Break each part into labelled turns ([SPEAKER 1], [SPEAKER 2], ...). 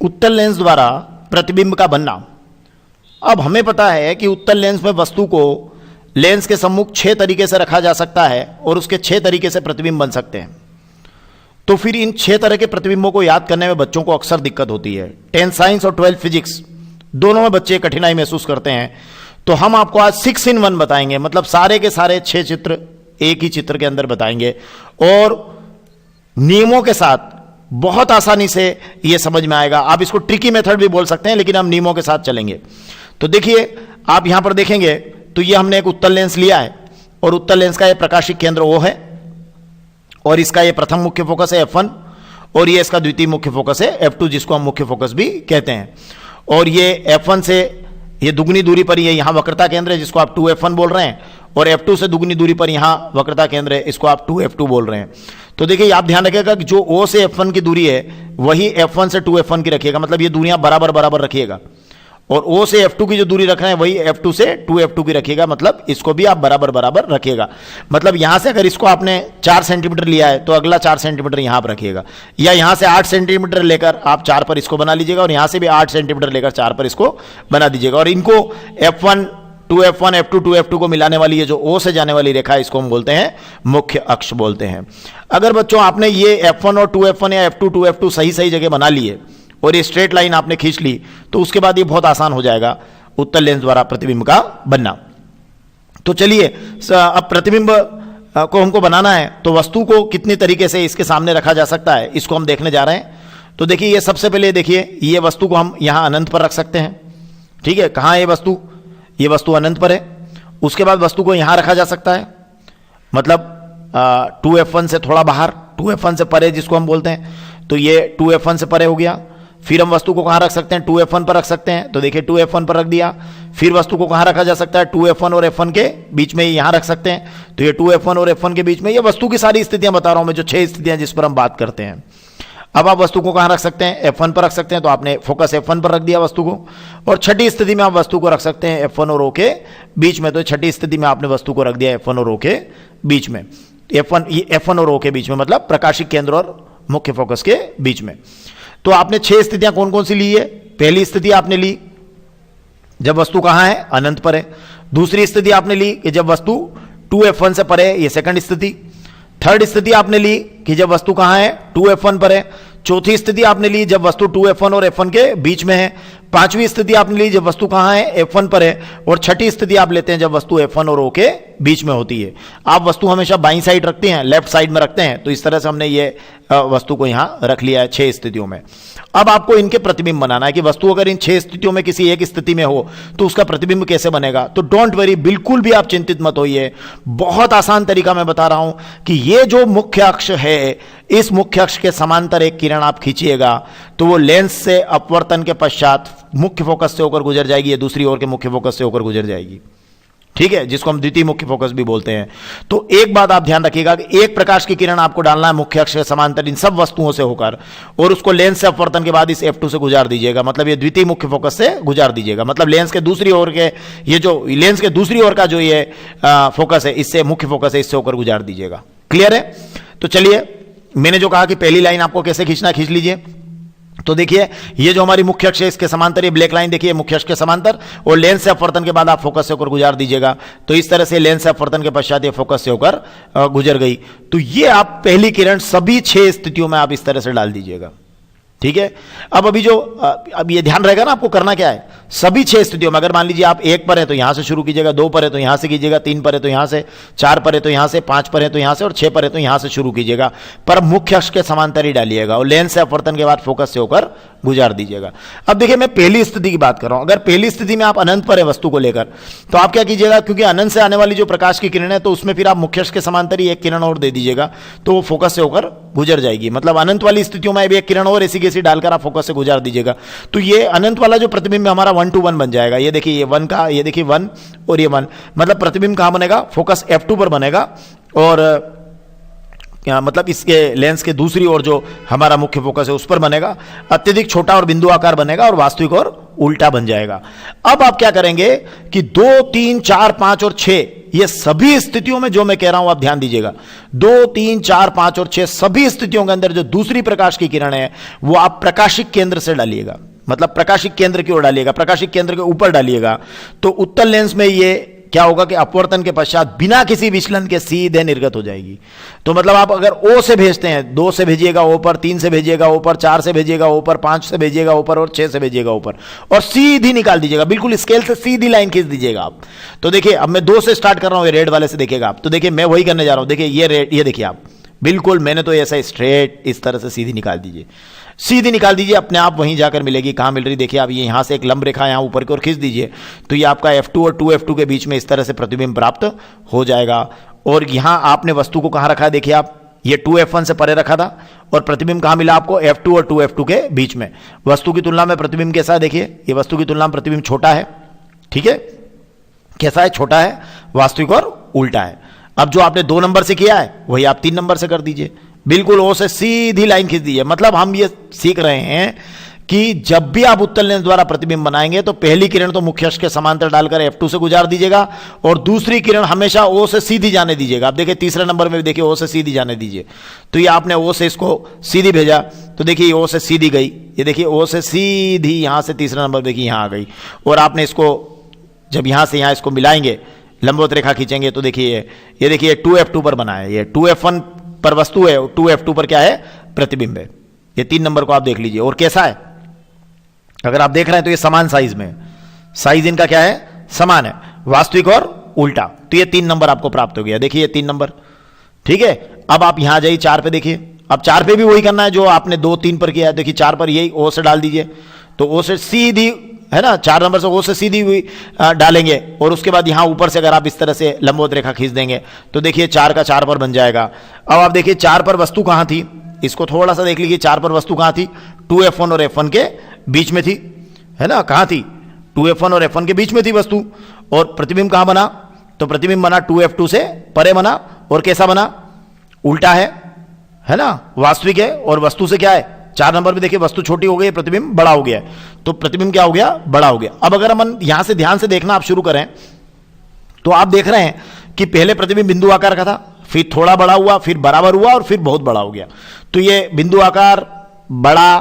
[SPEAKER 1] उत्तल लेंस द्वारा प्रतिबिंब का बनना। अब हमें पता है कि उत्तल लेंस में वस्तु को लेंस के सम्मुख 6 तरीके से रखा जा सकता है और उसके 6 तरीके से प्रतिबिंब बन सकते हैं। तो फिर इन 6 तरह के प्रतिबिंबों को याद करने में बच्चों को अक्सर दिक्कत होती है। 10 साइंस और 12 फिजिक्स दोनों में बच्चे कठिनाई महसूस करते हैं। तो हम आपको आज 6 in 1 बताएंगे, मतलब सारे के सारे 6 चित्र एक ही चित्र के अंदर बताएंगे और नियमों के साथ बहुत आसानी से यह समझ में आएगा। आप इसको ट्रिकी मेथड भी बोल सकते हैं, लेकिन हम नियमों के साथ चलेंगे। तो देखिए, आप यहां पर देखेंगे तो ये हमने एक उत्तल लेंस लिया है और उत्तल लेंस का ये प्रकाशिक केंद्र O है और इसका ये प्रथम मुख्य फोकस है F1 और ये इसका द्वितीय मुख्य फोकस है F2, जिसको हम मुख्य फोकस भी कहते हैं। और ये F1 से ये दुगनी दूरी पर ये यहां वक्रता केंद्र है, जिसको आप 2F1 बोल रहे हैं, और F2 से दुगनी दूरी पर यहां वक्रता केंद्र है, इसको आप 2F2 बोल रहे हैं। तो देखिए, आप ध्यान रखिएगा कि जो O से F1 की दूरी है वही F1 से 2F1 की रखिएगा, मतलब ये दूरियां बराबर बराबर रखिएगा। और O से F2 की जो दूरी रख रहे हैं वही F2 से 2F2 की रखिएगा, मतलब इसको भी आप बराबर बराबर रखिएगा। मतलब यहां से अगर इसको आपने 4 सेंटीमीटर लिया है तो अगला 4 सेंटीमीटर यहां पर रखिएगा, या यहां से 8 सेंटीमीटर लेकर आप 4 पर इसको बना लीजिएगा और यहां से भी 8 सेंटीमीटर लेकर 4 पर इसको बना दीजिएगा। और इनको F1 2F1 F2 2F2 को मिलाने वाली ये जो O से जाने वाली रेखा है, इसको हम बोलते हैं मुख्य अक्ष बोलते हैं। अगर बच्चों आपने ये F1 और 2F1 या F2 2F2 सही सही जगह बना लिए और ये स्ट्रेट लाइन आपने खींच ली, तो उसके बाद ये बहुत आसान हो जाएगा उत्तल लेंस द्वारा प्रतिबिंब का बनना। तो चलिए, अब प्रतिबिंब को हमको बनाना है तो वस्तु को कितनी तरीके से इसके सामने रखा जा सकता है, इसको हम देखने जा रहे हैं। तो देखिए, ये सबसे पहले देखिए, ये वस्तु को हम यहां अनंत पर रख सकते हैं। ठीक है, कहां है ये वस्तु? ये वस्तु अनंत पर है। उसके बाद वस्तु को यहां रखा जा सकता है, मतलब 2F1 से थोड़ा बाहर, 2F1 से परे जिसको हम बोलते हैं। तो ये 2F1 से परे हो गया। फिर हम वस्तु को कहां रख सकते हैं? 2F1 पर रख सकते हैं। तो देखिए, 2F1 पर रख दिया। फिर वस्तु को कहां रखा जा सकता है? 2F1 और F1 के बीच में यहां रख सकते हैं। तो ये 2F1 और F1 के बीच में, ये वस्तु की सारी स्थितियां बता रहा हूं मैं, जो 6 स्थितियां जिस पर हम बात करते हैं। अब आप वस्तु को कहां रख सकते हैं? F1 पर रख सकते हैं। तो आपने फोकस F1 पर रख दिया वस्तु को। और छठी स्थिति में आप वस्तु को रख सकते हैं F1 और O के बीच में। तो छठी स्थिति में आपने वस्तु को रख दिया F1 और O के बीच में। F1 और O के बीच में, मतलब प्रकाशिक केंद्र और मुख्य फोकस के बीच में। तो आपने 6 स्थितियां कौन कौन सी ली है? पहली स्थिति आपने ली जब वस्तु कहां है? अनंत पर है। दूसरी स्थिति आपने ली कि जब वस्तु 2F1 से परे है, ये सेकंड स्थिति। थर्ड स्थिति आपने ली कि जब वस्तु कहां है? 2F1 पर है। चौथी स्थिति आपने ली जब वस्तु 2F1 और F1 के बीच में है। पांचवी स्थिति आपने ली जब वस्तु कहां है? F1 पर है। और छठी स्थिति आप लेते हैं जब वस्तु F1 और O के बीच में होती है। आप वस्तु हमेशा बाईं साइड रखते हैं, लेफ्ट साइड में रखते हैं। तो इस तरह से हमने ये वस्तु को यहां रख लिया है 6 स्थितियों में। अब आपको इनके प्रतिबिंब बनाना है कि वस्तु अगर इन 6 स्थितियों में किसी एक स्थिति में हो तो उसका प्रतिबिंब कैसे बनेगा। तो डोंट वरी, बिल्कुल भी आप चिंतित मत होइए, बहुत आसान तरीका मैं बता रहा हूं कि ये जो मुख्य अक्ष है, इस मुख्य अक्ष के समांतर एक किरण आप खींचिएगा तो वो लेंस से अपवर्तन के पश्चात मुख्य फोकस से होकर गुजर जाएगी, ये दूसरी ओर के मुख्य फोकस से होकर गुजर जाएगी। ठीक है, जिसको हम द्वितीय मुख्य फोकस भी बोलते हैं। तो एक बात आप ध्यान रखिएगा कि एक प्रकाश की किरण आपको डालना है मुख्य अक्ष के समांतर इन सब वस्तुओं से होकर, और उसको लेंस से अपवर्तन के बाद इस F2 से गुजार दीजिएगा, मतलब ये द्वितीय मुख्य फोकस से गुजार दीजिएगा। मतलब लेंस के दूसरी ओर के, ये जो लेंस के दूसरी ओर का जो ये फोकस है, इससे मुख्य फोकस है, इससे होकर गुजार दीजिएगा। क्लियर है? तो चलिए, मैंने जो कहा कि पहली लाइन आपको कैसे खींचना, खींच लीजिए। तो देखिए, ये जो हमारी मुख्य अक्ष है इसके समांतर ये ब्लैक लाइन देखिए, मुख्य अक्ष के समांतर, और लेंस से अपवर्तन के बाद आप फोकस से होकर गुजार दीजिएगा। तो इस तरह से लेंस से अपवर्तन के पश्चात ये फोकस से होकर गुजर गई। तो ये आप पहली किरण सभी 6 स्थितियों में आप इस तरह से डाल दीजिएगा। ठीक है, अब ये ध्यान रहेगा ना आपको करना क्या है। सभी 6 स्थितियों में, अगर मान लीजिए आप 1 पर है तो यहां से शुरू कीजिएगा, 2 पर है तो यहां से कीजिएगा, 3 पर है तो यहां से, 4 पर है तो यहां से, 5 पर है तो यहां से, और 6 पर है तो यहां से शुरू कीजिएगा। पर मुख्य अक्ष के समांतर ही डालिएगा और लेंस से अपवर्तन के बाद फोकस से होकर गुजार दीजिएगा। अब देखिए, मैं पहली स्थिति की बात कर रहा हूं। अगर पहली स्थिति में आप अनंत पर है वस्तु को लेकर, तो आप क्या कीजिएगा, क्योंकि अनंत से आने वाली जो प्रकाश की किरण है, तो उसमें फिर आप मुख्य अक्ष के समांतर ही एक किरण और दे दीजिएगा, तो वो फोकस से होकर गुजर जाएगी। मतलब अनंत वाली स्थितियों में भी एक किरण और ऐसी कैसी डालकर आप फोकस से गुजार दीजिएगा। तो ये अनंत वाला जो प्रतिबिंब हमारा 1 to 1 बन जाएगा। ये देखिए, ये 1 का, ये देखिए 1 और ये 1, मतलब प्रतिबिंब कहां बनेगा? फोकस F2 पर बनेगा। और मतलब इसके लेंस के दूसरी ओर जो हमारा मुख्य फोकस है उस पर बनेगा, अत्यधिक छोटा और बिंदु आकार बनेगा और वास्तविक और उल्टा बन जाएगा। अब आप क्या करेंगे कि 2, 3, 4, 5 और 6 ये सभी स्थितियों में जो मैं कह रहा हूं आप ध्यान दीजिएगा, 2, 3, 4, 5 और 6 सभी स्थितियों के अंदर जो दूसरी प्रकाश की किरण है वो आप प्रकाशिक केंद्र से डालिएगा, मतलब प्रकाशिक केंद्र की ओर डालिएगा, प्रकाशिक केंद्र के ऊपर डालिएगा। तो उत्तल लेंस में ये क्या होगा कि अपवर्तन के पश्चात बिना किसी विचलन के सीधे निर्गत हो जाएगी। तो मतलब आप अगर O से भेजते हैं, 2 से भेजिएगा O पर, 3 से भेजिएगा O पर, 4 से भेजिएगा O पर, 5 से भेजिएगा O पर और 6 से भेजिएगा O पर, और सीधी निकाल दीजिएगा, बिल्कुल स्केल से सीधी लाइन खींच दीजिएगा आप। तो देखिए अब मैं 2 से स्टार्ट कर रहा हूं, ये रेड वाले से देखिएगा आप। तो देखिए मैं वही करने जा रहा हूं, देखिए ये रेड, ये देखिए आप बिल्कुल मैंने तो ऐसा स्ट्रेट इस तरह से सीधी निकाल दीजिए, सीधी निकाल दीजिए, अपने आप वहीं जाकर मिलेगी। कहां मिल रही देखिए आप, ये यहां से एक लंब रेखा यहां ऊपर की ओर खींच दीजिए, तो ये आपका F2 और 2F2 के बीच में इस तरह से प्रतिबिंब प्राप्त हो जाएगा। और यहां आपने वस्तु को कहां रखा है देखिए आप, ये 2F1 से परे रखा था और प्रतिबिंब कहां मिला आपको, F2 और 2F2 के बीच में। वस्तु की तुलना में प्रतिबिंब कैसा है देखिए, ये वस्तु की तुलना में प्रतिबिंब छोटा है, ठीक है, कैसा है, छोटा है, वास्तविक और उल्टा है। अब जो आपने 2 नंबर से किया है वही आप 3 नंबर से कर दीजिए, बिल्कुल O से सीधी लाइन खींच दीजिए। मतलब हम ये सीख रहे हैं कि जब भी आप उत्तल लेंस द्वारा प्रतिबिंब बनाएंगे तो पहली किरण तो मुख्य अक्ष के समांतर डालकर F2 से गुजार दीजिएगा और दूसरी किरण हमेशा O से सीधी जाने दीजिएगा। आप देखिए तीसरे नंबर में भी देखिए O से सीधी जाने दीजिए, तो ये आपने O से इसको सीधी भेजा, तो देखिए O से सीधी गई, ये देखिए O से सीधी यहां से तीसरा नंबर देखिए यहां आ गई। और आपने इसको जब यहां से यहां इसको मिलाएंगे, लंबवत रेखा खींचेंगे, तो देखिए ये देखिए 2F2 पर बना है, ये 2F1 पर वस्तु है, 2F2 पर क्या है, प्रतिबिंब है। ये 3 नंबर को आप देख लीजिए, और कैसा है, अगर आप देख रहे हैं तो ये समान साइज में, साइज इनका क्या है, समान है, वास्तविक और उल्टा। तो ये 3 नंबर आपको प्राप्त हो गया, देखिए ये 3 नंबर, ठीक है। अब आप यहां जाइए 4 पे, देखिए अब 4 पे भी वही करना है जो आपने 2, 3 पर किया है। देखिए 4 पर यही O से डाल दीजिए, तो O से सीधी है ना, 4 नंबर से O से सीधी हुई डालेंगे, और उसके बाद यहां ऊपर से अगर आप इस तरह से लंबवत रेखा खींच देंगे तो देखिए 4 का 4 पर बन जाएगा। अब आप देखिए 4 पर वस्तु कहां थी, इसको थोड़ा सा देख लीजिए, 4 पर वस्तु कहां थी, 2F1 और F1 के बीच में थी, है ना, कहां थी, 2F1 और F1 के बीच में थी वस्तु। और प्रतिबिंब कहां बना, तो प्रतिबिंब बना 2F2 से परे बना, और कैसा बना, उल्टा है ना, वास्तविक है, और वस्तु से क्या है, 4 नंबर में देखिए वस्तु छोटी हो गई, प्रतिबिंब बड़ा हो गया, तो प्रतिबिंब क्या हो गया, बड़ा हो गया। अब अगर हम यहां से ध्यान से देखना आप शुरू करें तो आप देख रहे हैं कि पहले प्रतिबिंब बिंदु आकार का था, फिर थोड़ा बड़ा हुआ, फिर बराबर हुआ, और फिर बहुत बड़ा हो गया। तो ये बिंदु आकार, बड़ा,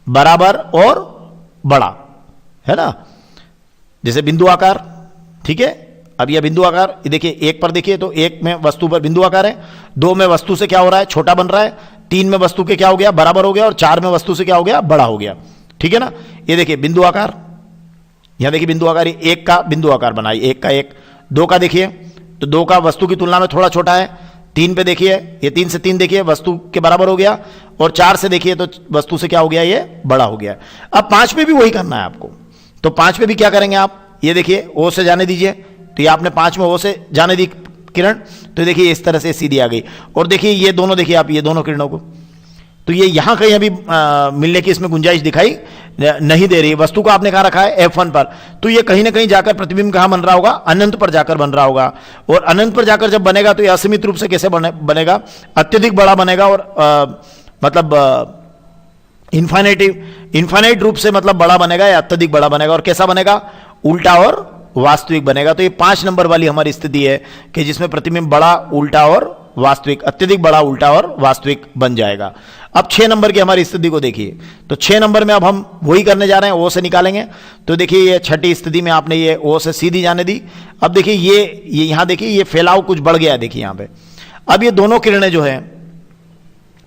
[SPEAKER 1] बराबर और बड़ा, है ना, जैसे बिंदु आकार, ठीक है। अब यह बिंदु आकार देखिए 1 पर देखिए, तो 1 में वस्तु पर बिंदु आकार है, 2 में वस्तु से क्या हो रहा है, छोटा बन रहा है, 3 में वस्तु के क्या हो गया, बराबर हो गया, और 4 में वस्तु से क्या हो गया, बड़ा हो गया, ठीक है ना। ये देखिए बिंदु आकार, यहां देखिए बिंदु आकार, 1 का बिंदु आकार बनाई, 1 का 1, 2 का देखिए तो 2 का वस्तु की तुलना में थोड़ा छोटा है, 3 पे देखिए, ये 3 से 3 देखिए वस्तु के बराबर हो गया, और 4 से देखिए तो वस्तु से क्या हो गया, ये बड़ा हो गया। अब 5 पे भी वही करना है आपको, तो 5 पे भी क्या करेंगे आप, ये देखिए O से जाने दीजिए, तो ये आपने 5 में O से जाने दी किरण, तो देखिए इस तरह से सीधी आ गई। और देखिए ये दोनों, देखिए आप ये दोनों किरणों को, तो ये यहां कहीं अभी मिलने की इसमें गुंजाइश दिखाई नहीं दे रही। वस्तु को आपने कहां रखा है, F1 पर, तो ये कहीं ना कहीं जाकर प्रतिबिंब कहां बन रहा होगा, अनंत पर जाकर बन रहा होगा। और अनंत पर जाकर जब बनेगा तो ये असीमित रूप से कैसे बनेगा, अत्यधिक बड़ा बनेगा, और मतलब इन्फाइनाइट रूप से मतलब बड़ा बनेगा या अत्यधिक बड़ा बनेगा, और कैसा बनेगा, उल्टा और वास्तविक बनेगा। तो ये 5 नंबर वाली हमारी स्थिति है कि जिसमें प्रतिबिंब बड़ा, उल्टा और वास्तविक, अत्यधिक बड़ा, उल्टा और वास्तविक बन जाएगा। अब 6 नंबर की हमारी स्थिति को देखिए, तो 6 नंबर में अब हम वही करने जा रहे हैं, O से निकालेंगे। तो देखिए ये छठी स्थिति में आपने ये O से सीधी जाने दी। अब देखिए ये यहां देखिए ये फैलाव कुछ बढ़ गया है, देखिए यहां पे। अब ये दोनों किरणें जो है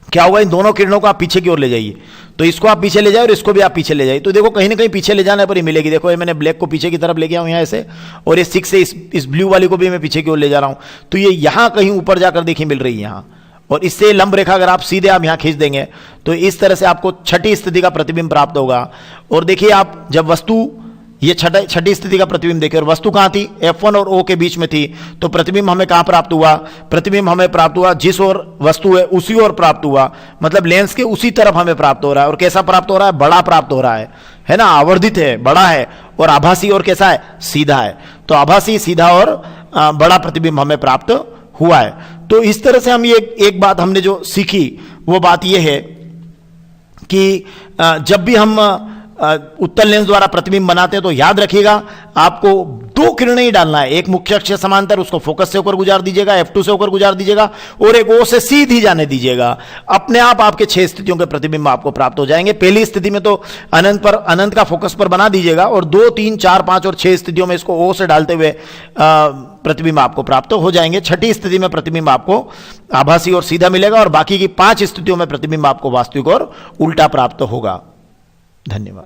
[SPEAKER 1] क्या होगा, इन दोनों किरणों को आप पीछे की ओर ले जाइए, तो इसको आप पीछे ले जाए और इसको भी आप पीछे ले जाइए, तो देखो कहीं ना कहीं पीछे ले जाने पर ही मिलेगी। देखो ये मैंने ब्लैक को पीछे की तरफ ले गया हूं यहां ऐसे, और ये 6 से इस ब्लू वाली को भी मैं पीछे की ओर ले जा रहा हूं, तो ये यहां कहीं ऊपर जाकर देखिए मिल रही है यहां, और इससे लंब रेखा अगर आप सीधे आप यहां खींच देंगे तो इस तरह से आपको छठी स्थिति का प्रतिबिंब प्राप्त होगा। और देखिए आप जब वस्तु, ये छठी स्थिति का प्रतिबिंब देखिए, और वस्तु कहां थी, F1 और O के बीच में थी, तो प्रतिबिंब हमें कहां प्राप्त हुआ, प्रतिबिंब हमें प्राप्त हुआ जिस ओर वस्तु है उसी ओर प्राप्त हुआ, मतलब लेंस के उसी तरफ हमें प्राप्त हो रहा है। और कैसा प्राप्त हो रहा है, बड़ा प्राप्त हो रहा है ना, आवर्धित है, बड़ा है, और आभासी और कैसा है, सीधा है। तो आभासी, सीधा और बड़ा प्रतिबिंब हमें प्राप्त हुआ है। तो इस तरह से हम ये एक बात हमने जो सीखी वो बात ये है कि जब भी हम उत्तल लेंस द्वारा प्रतिबिंब बनाते हैं तो याद रखिएगा आपको दो किरणें ही डालना है, एक मुख्य अक्ष समांतर, उसको फोकस से होकर गुजार दीजिएगा, F2 से होकर गुजार दीजिएगा, और एक O से सीधी जाने दीजिएगा। अपने आप आपके 6 स्थितियों के प्रतिबिंब आपको प्राप्त हो जाएंगे। पहली स्थिति में तो अनंत का फोकस पर बना दीजिएगा, और 2, 3, 4, 5 और 6 स्थितियों में इसको O से डालते हुए प्रतिबिंब आपको प्राप्त हो जाएंगे। छठी स्थिति में प्रतिबिंब आपको आभासी और सीधा मिलेगा, और बाकी की 5 स्थितियों में प्रतिबिंब आपको वास्तविक और उल्टा प्राप्त होगा। धन्यवाद।